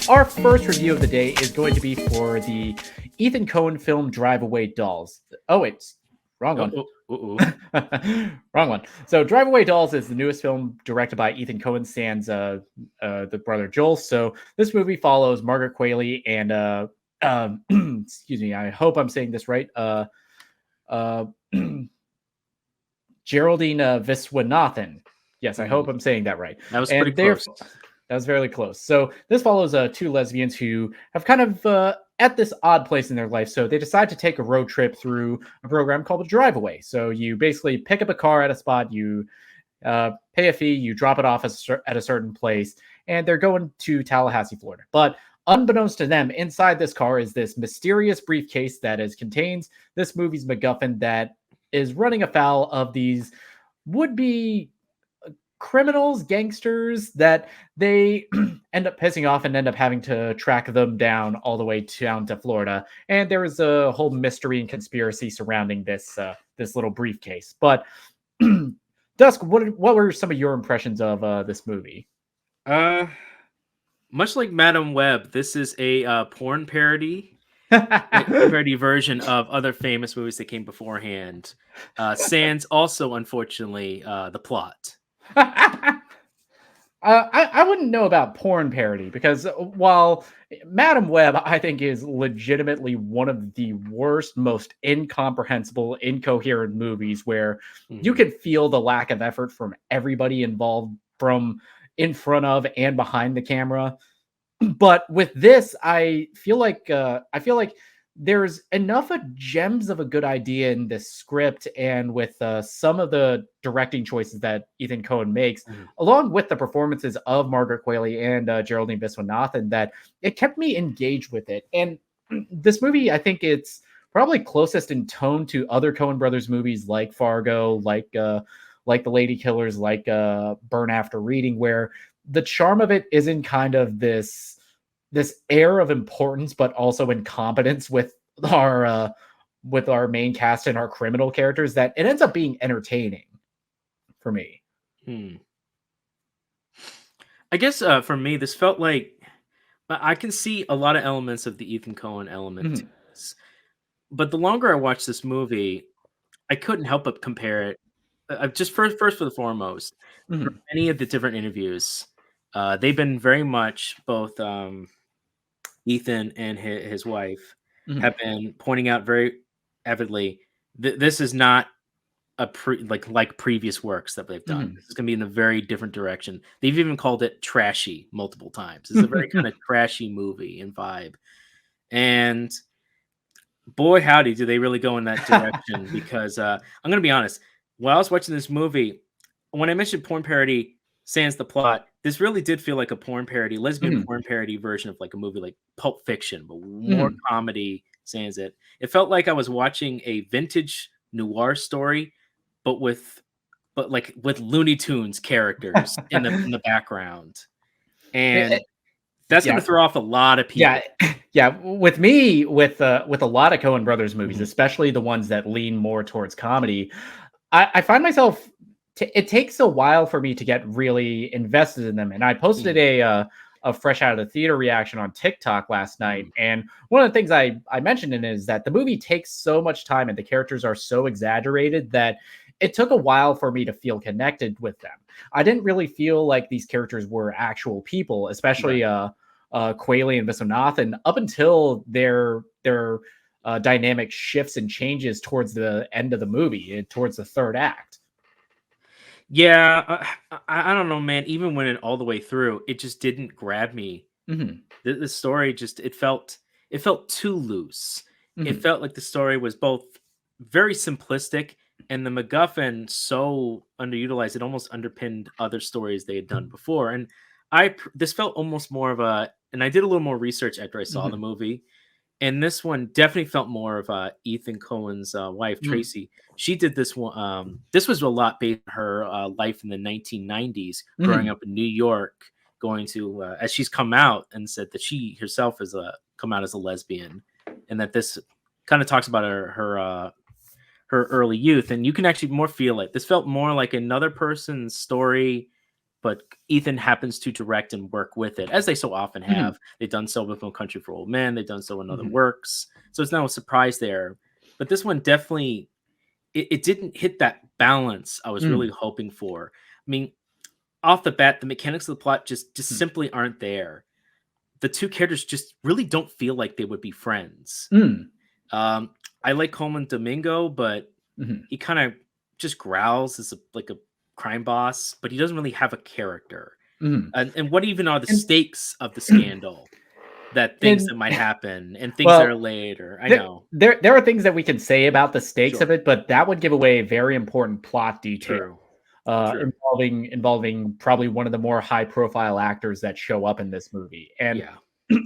Our first review of the day is going to be for the Ethan Coen film Drive Away Dolls. Oh, it's wrong one. Wrong one. So Drive Away Dolls is the newest film directed by Ethan Coen, sans the brother Joel. So this movie follows Margaret Qualley and excuse me, I hope I'm saying this right. Geraldine Viswanathan. Yes, I hope I'm saying that right. That was pretty close. That was very close. So this follows two lesbians who have kind of at this odd place in their life. So they decide to take a road trip through a program called a Drive Away. So you basically pick up a car at a spot, you pay a fee, you drop it off at a certain place, and they're going to Tallahassee, Florida. But unbeknownst to them, inside this car is this mysterious briefcase that contains this movie's MacGuffin that is running afoul of these would-be criminals, gangsters that they end up pissing off and end up having to track them down all the way down to Florida. And there is a whole mystery and conspiracy surrounding this little briefcase. But Dusk, what were some of your impressions of this movie? Much like Madam Web, this is a porn parody. Parody version of other famous movies that came beforehand. Sans also, unfortunately, the plot. I wouldn't know about porn parody, because while Madam Web, I think, is legitimately one of the worst, most incomprehensible, incoherent movies where you can feel the lack of effort from everybody involved, from in front of and behind the camera. But with this, I feel like there's enough of gems of a good idea in this script, and with some of the directing choices that Ethan Coen makes, along with the performances of Margaret Qualley and Geraldine Viswanathan, that it kept me engaged with it. And this movie, I think it's probably closest in tone to other Coen Brothers movies like Fargo, like The Lady Killers, like Burn After Reading, where the charm of it is in kind of this air of importance, but also incompetence with our main cast and our criminal characters, that it ends up being entertaining for me. I guess for me, this felt like I can see a lot of elements of the Ethan Coen element to this. But the longer I watched this movie, I couldn't help but compare it. Just first for the foremost, for any of the different interviews, they've been very much both Ethan and his wife have been pointing out very avidly this is not a like previous works that they've done. This is going to be in a very different direction. They've even called it trashy multiple times. It's a very kind of trashy movie and vibe. And boy, howdy, do they really go in that direction. Because I'm going to be honest, while I was watching this movie, when I mentioned porn parody, sans the plot, this really did feel like a porn parody, lesbian porn parody version of like a movie like Pulp Fiction, but more comedy, sans it. It felt like I was watching a vintage noir story, but with Looney Tunes characters in the background. And that's going to throw off a lot of people. Yeah. With me, with a lot of Coen Brothers movies, especially the ones that lean more towards comedy, I find myself, it takes a while for me to get really invested in them. And I posted a fresh out of the theater reaction on TikTok last night. And one of the things I mentioned in it is that the movie takes so much time and the characters are so exaggerated that it took a while for me to feel connected with them. I didn't really feel like these characters were actual people, especially Qualley and Viswanathan, up until their dynamic shifts and changes towards the end of the movie, towards the third act. Yeah, I don't know, man. Even when it all the way through, it just didn't grab me. The story just it felt too loose. It felt like the story was both very simplistic, and the MacGuffin so underutilized. It almost underpinned other stories they had done before. And this felt almost more of a. And I did a little more research after I saw the movie. And this one definitely felt more of Ethan Coen's wife, Tracy. She did this one. This was a lot based on her life in the 1990s, growing up in New York, going to, as she's come out and said that she herself has come out as a lesbian. and that this kind of talks about her early youth, and you can actually more feel it. This felt more like another person's story, but Ethan happens to direct and work with it, as they so often have. They've done so with No Country for Old Men. They've done so in other works. So it's no surprise there. But this one definitely, it didn't hit that balance I was really hoping for. I mean, off the bat, the mechanics of the plot just simply aren't there. The two characters just really don't feel like they would be friends. I like Coleman Domingo, but he kind of just growls as like a crime boss, but he doesn't really have a character. And what even are the stakes of the scandal? That things that might happen and things that are later. I know there are things that we can say about the stakes of it, but that would give away a very important plot detail. Involving probably one of the more high profile actors that show up in this movie. And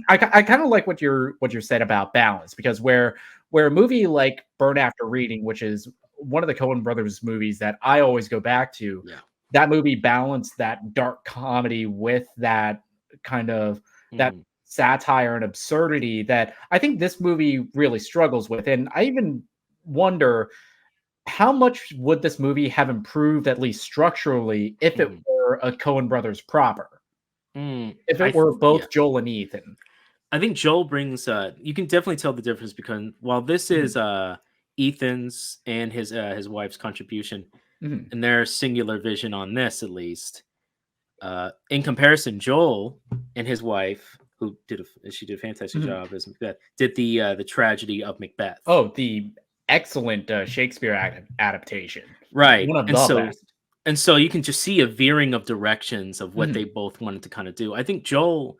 I kind of like what you said about balance, because where a movie like Burn After Reading, which is one of the Coen brothers movies that I always go back to, that movie balanced that dark comedy with that kind of that satire and absurdity that I think this movie really struggles with. And I even wonder, how much would this movie have improved, at least structurally, if it were a Coen brothers proper? If it were both Joel and Ethan? I think Joel brings, you can definitely tell the difference, because while this is Ethan's and his wife's contribution and their singular vision on this, at least, in comparison, Joel and his wife, who did a fantastic job as Macbeth, did the tragedy of Macbeth. Oh, the excellent Shakespeare adaptation, right? One of the best. And so you can just see a veering of directions of what they both wanted to kind of do. I think Joel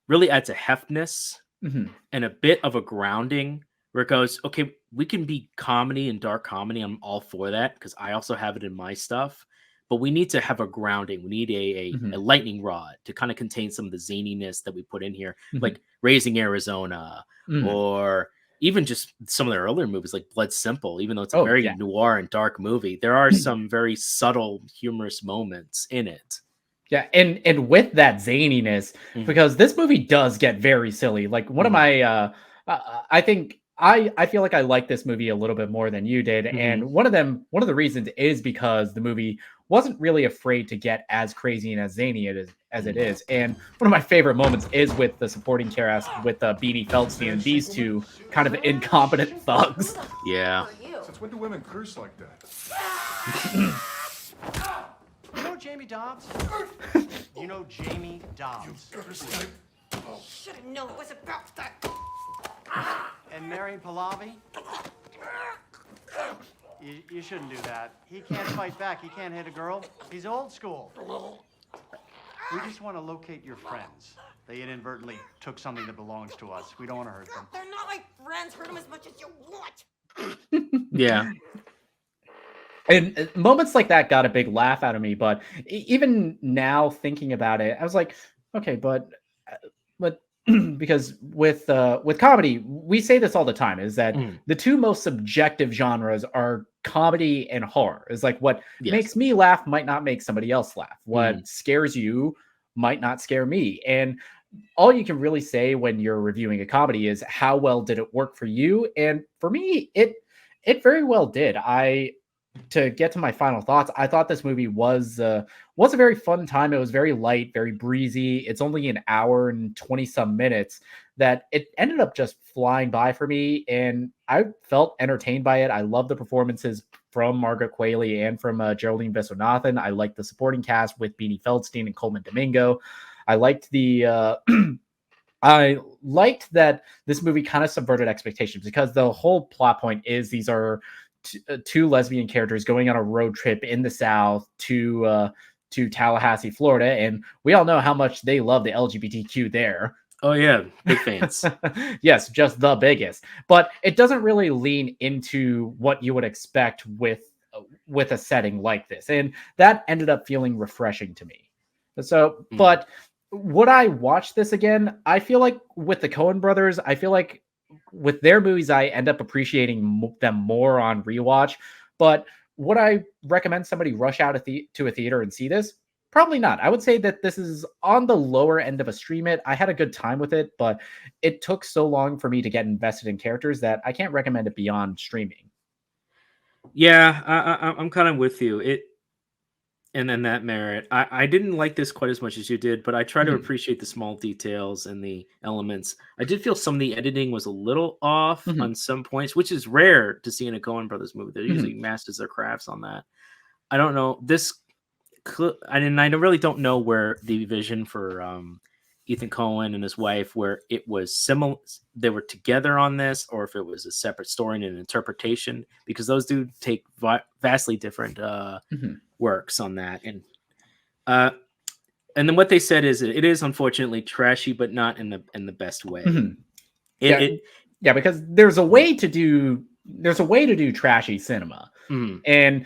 really adds a heftness and a bit of a grounding, where it goes, okay, we can be comedy and dark comedy. I'm all for that, because I also have it in my stuff. But we need to have a grounding. We need a lightning rod to kind of contain some of the zaniness that we put in here, like Raising Arizona, or even just some of their earlier movies like Blood Simple. Even though it's a very noir and dark movie, there are some very subtle, humorous moments in it. Yeah, and with that zaniness, because this movie does get very silly. Like one of my, I think I feel like I like this movie a little bit more than you did, and one of the reasons is because the movie wasn't really afraid to get as crazy and as zany as it is. And one of my favorite moments is with the supporting cast with Beanie Feldstein and these two kind of incompetent thugs. Yeah. Since when do women curse like that? You know Jamie Dobbs? You know Jamie Dobbs? Should have known it was about that. And Marion Pahlavi? You shouldn't do that. He can't fight back. He can't hit a girl. He's old school. We just want to locate your friends. They inadvertently took something that belongs to us. We don't want to hurt them. They're not my friends. Hurt them as much as you want. Yeah. And moments like that got a big laugh out of me. But even now thinking about it, I was like, okay, but because with comedy, we say this all the time, is that the two most subjective genres are comedy and horror. Is like what makes me laugh might not make somebody else laugh. What scares you might not scare me. And all you can really say when you're reviewing a comedy is how well did it work for you? And for me, it very well did. To get to my final thoughts, I thought this movie was a very fun time. It was very light, very breezy. It's only an hour and 20 some minutes that it ended up just flying by for me. And I felt entertained by it. I love the performances from Margaret Qualley and from Geraldine Viswanathan. I liked the supporting cast with Beanie Feldstein and Coleman Domingo. I liked I liked that this movie kind of subverted expectations, because the whole plot point is these are two lesbian characters going on a road trip in the South to Tallahassee, Florida, and we all know how much they love the LGBTQ there. Oh yeah, big fans. Yes, just the biggest. But it doesn't really lean into what you would expect with a setting like this, and that ended up feeling refreshing to me. So, but would I watch this again? I feel like with the Coen brothers, I feel like with their movies, I end up appreciating them more on rewatch. But would I recommend somebody rush out to a theater and see this? Probably not. I would say that this is on the lower end of a stream it. I had a good time with it, but it took so long for me to get invested in characters that I can't recommend it beyond streaming. Yeah, I'm kind of with you. And then that merit. I didn't like this quite as much as you did, but I try to Mhm. appreciate the small details and the elements. I did feel some of the editing was a little off Mhm. on some points, which is rare to see in a Coen Brothers movie. They're usually Mhm. masters their crafts on that. I don't know this. I really don't know where the vision for Ethan Coen and his wife, where it was similar, they were together on this, or if it was a separate story and an interpretation, because those do take vastly different Mhm. works on that. Uh, and then what they said is it is unfortunately trashy, but not in the best way. Mhm. It, Yeah, it yeah, because there's a way to do trashy cinema, mm, and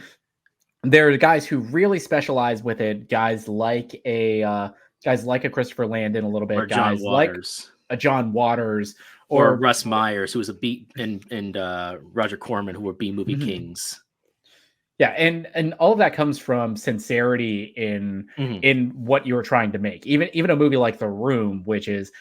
there are guys who really specialize with it. Guys like a Christopher Landon a little or bit. John Guys like Waters a John Waters or or Russ Myers, who was a beat, and Roger Corman, who were B movie Mhm. kings. Yeah, and all of that comes from sincerity Mhm. in what you're trying to make. Even a movie like The Room, which is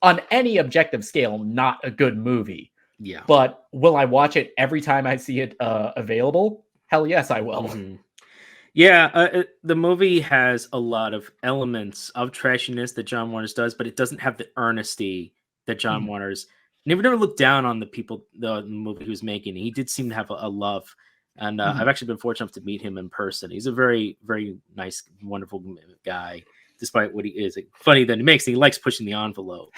on any objective scale not a good movie. Yeah. But will I watch it every time I see it available? Hell yes, I will. Hmm. Yeah, the movie has a lot of elements of trashiness that John Waters does, but it doesn't have the earnesty that John Mhm. Waters never looked down on the people, the movie he was making. He did seem to have a love, and I've Mhm. actually been fortunate enough to meet him in person. He's a very, very nice, wonderful guy, despite what he is. Funny that he makes, he likes pushing the envelope.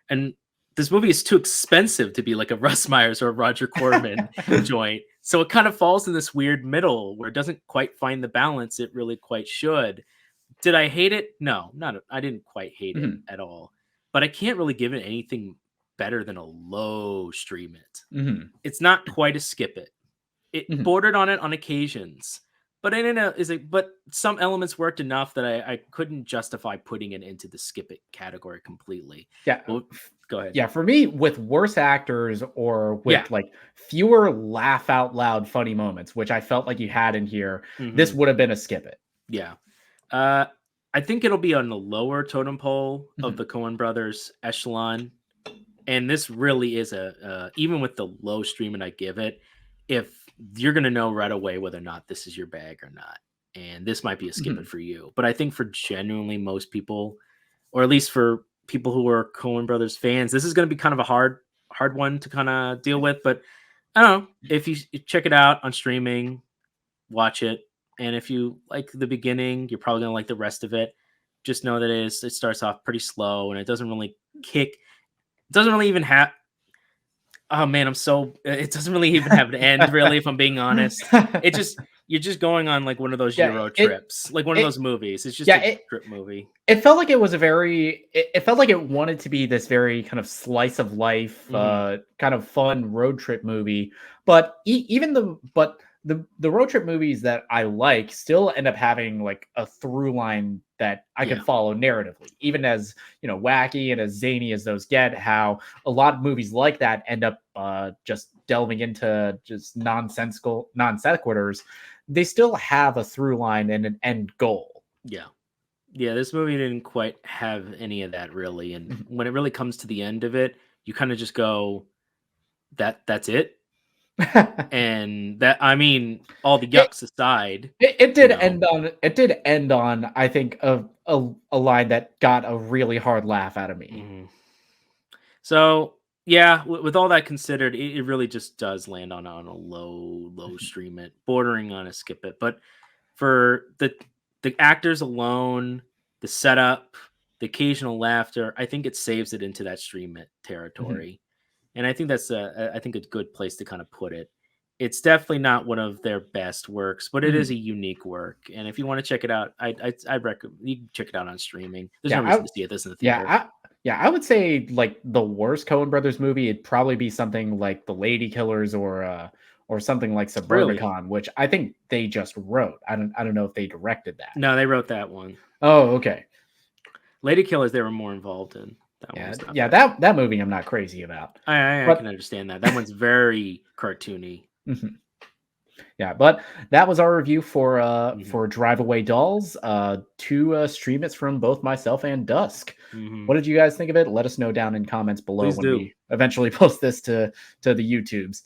And this movie is too expensive to be like a Russ Myers or a Roger Corman joint. So it kind of falls in this weird middle where it doesn't quite find the balance it really quite should. Did I hate it? No, I didn't quite hate it Mhm. at all. But I can't really give it anything better than a low stream it. Mhm. It's not quite a skip it. It Mhm. bordered on it on occasions. But but some elements worked enough that I couldn't justify putting it into the skip it category completely. Yeah. Well, go ahead. Yeah, for me, with worse actors or Yeah. with like fewer laugh out loud funny moments, which I felt like you had in here, this Mhm. would have been a skip it. Yeah. Uh, I think it'll be on the lower totem pole of Mhm. the Coen brothers echelon. And this really is even with the low streaming I give it, if you're going to know right away whether or not this is your bag or not. And this might be a skip it Mhm. for you. But I think for genuinely most people, or at least for people who are Coen brothers fans, this is going to be kind of a hard one to kind of deal with. But I don't know. If you check it out on streaming, watch it. And if you like the beginning, you're probably gonna like the rest of it. Just know that it starts off pretty slow and it doesn't really kick. It doesn't really even have. Oh man, it doesn't really even have an end. Really, if I'm being honest, it just you're just going on like one of those Yeah, Euro trips, like one of it those movies. It's just yeah, a trip movie. it felt like it was it felt like it wanted to be this very kind of slice of life, Hmm. kind of fun road trip movie. But even the road trip movies that I like still end up having like a through line that I could Yeah. follow narratively, even as wacky and as zany as those get. How a lot of movies like that end up just delving into just nonsensical non sequiturs. They still have a through line and an end goal. Yeah. Yeah, this movie didn't quite have any of that really. And when it really comes to the end of it, you kind of just go, that's it. And that, I mean, all the it, yucks aside, it you did know. end on I think a line that got a really hard laugh out of me. Mhm. So yeah, with all that considered, it really just does land on a low stream it, bordering on a skip it. But for the actors alone, the setup, the occasional laughter, I think it saves it into that stream it Mhm. territory. And I think that's I think a good place to kind of put it. It's definitely not one of their best works, but it is a Mhm. unique work. And if you want to check it out, I recommend you can check it out on streaming. There's no Yeah, reason to see this in the yeah, theater. I would say like the worst Coen Brothers movie, it'd probably be something like The Lady Killers or something like Really? Suburbicon, which I think they just wrote. I don't know if they directed that. No, they wrote that one. Oh, okay. Lady Killers, they were more involved in. That one Yeah, was not yeah, bad. that movie I'm not crazy about. I can But understand that. That one's very cartoony. mhm. Yeah, but that was our review for Drive Away Dolls. Two stream it's from both myself and Dusk. What did you guys think of it? Let us know down in comments below Please when do. we eventually post this to the YouTubes.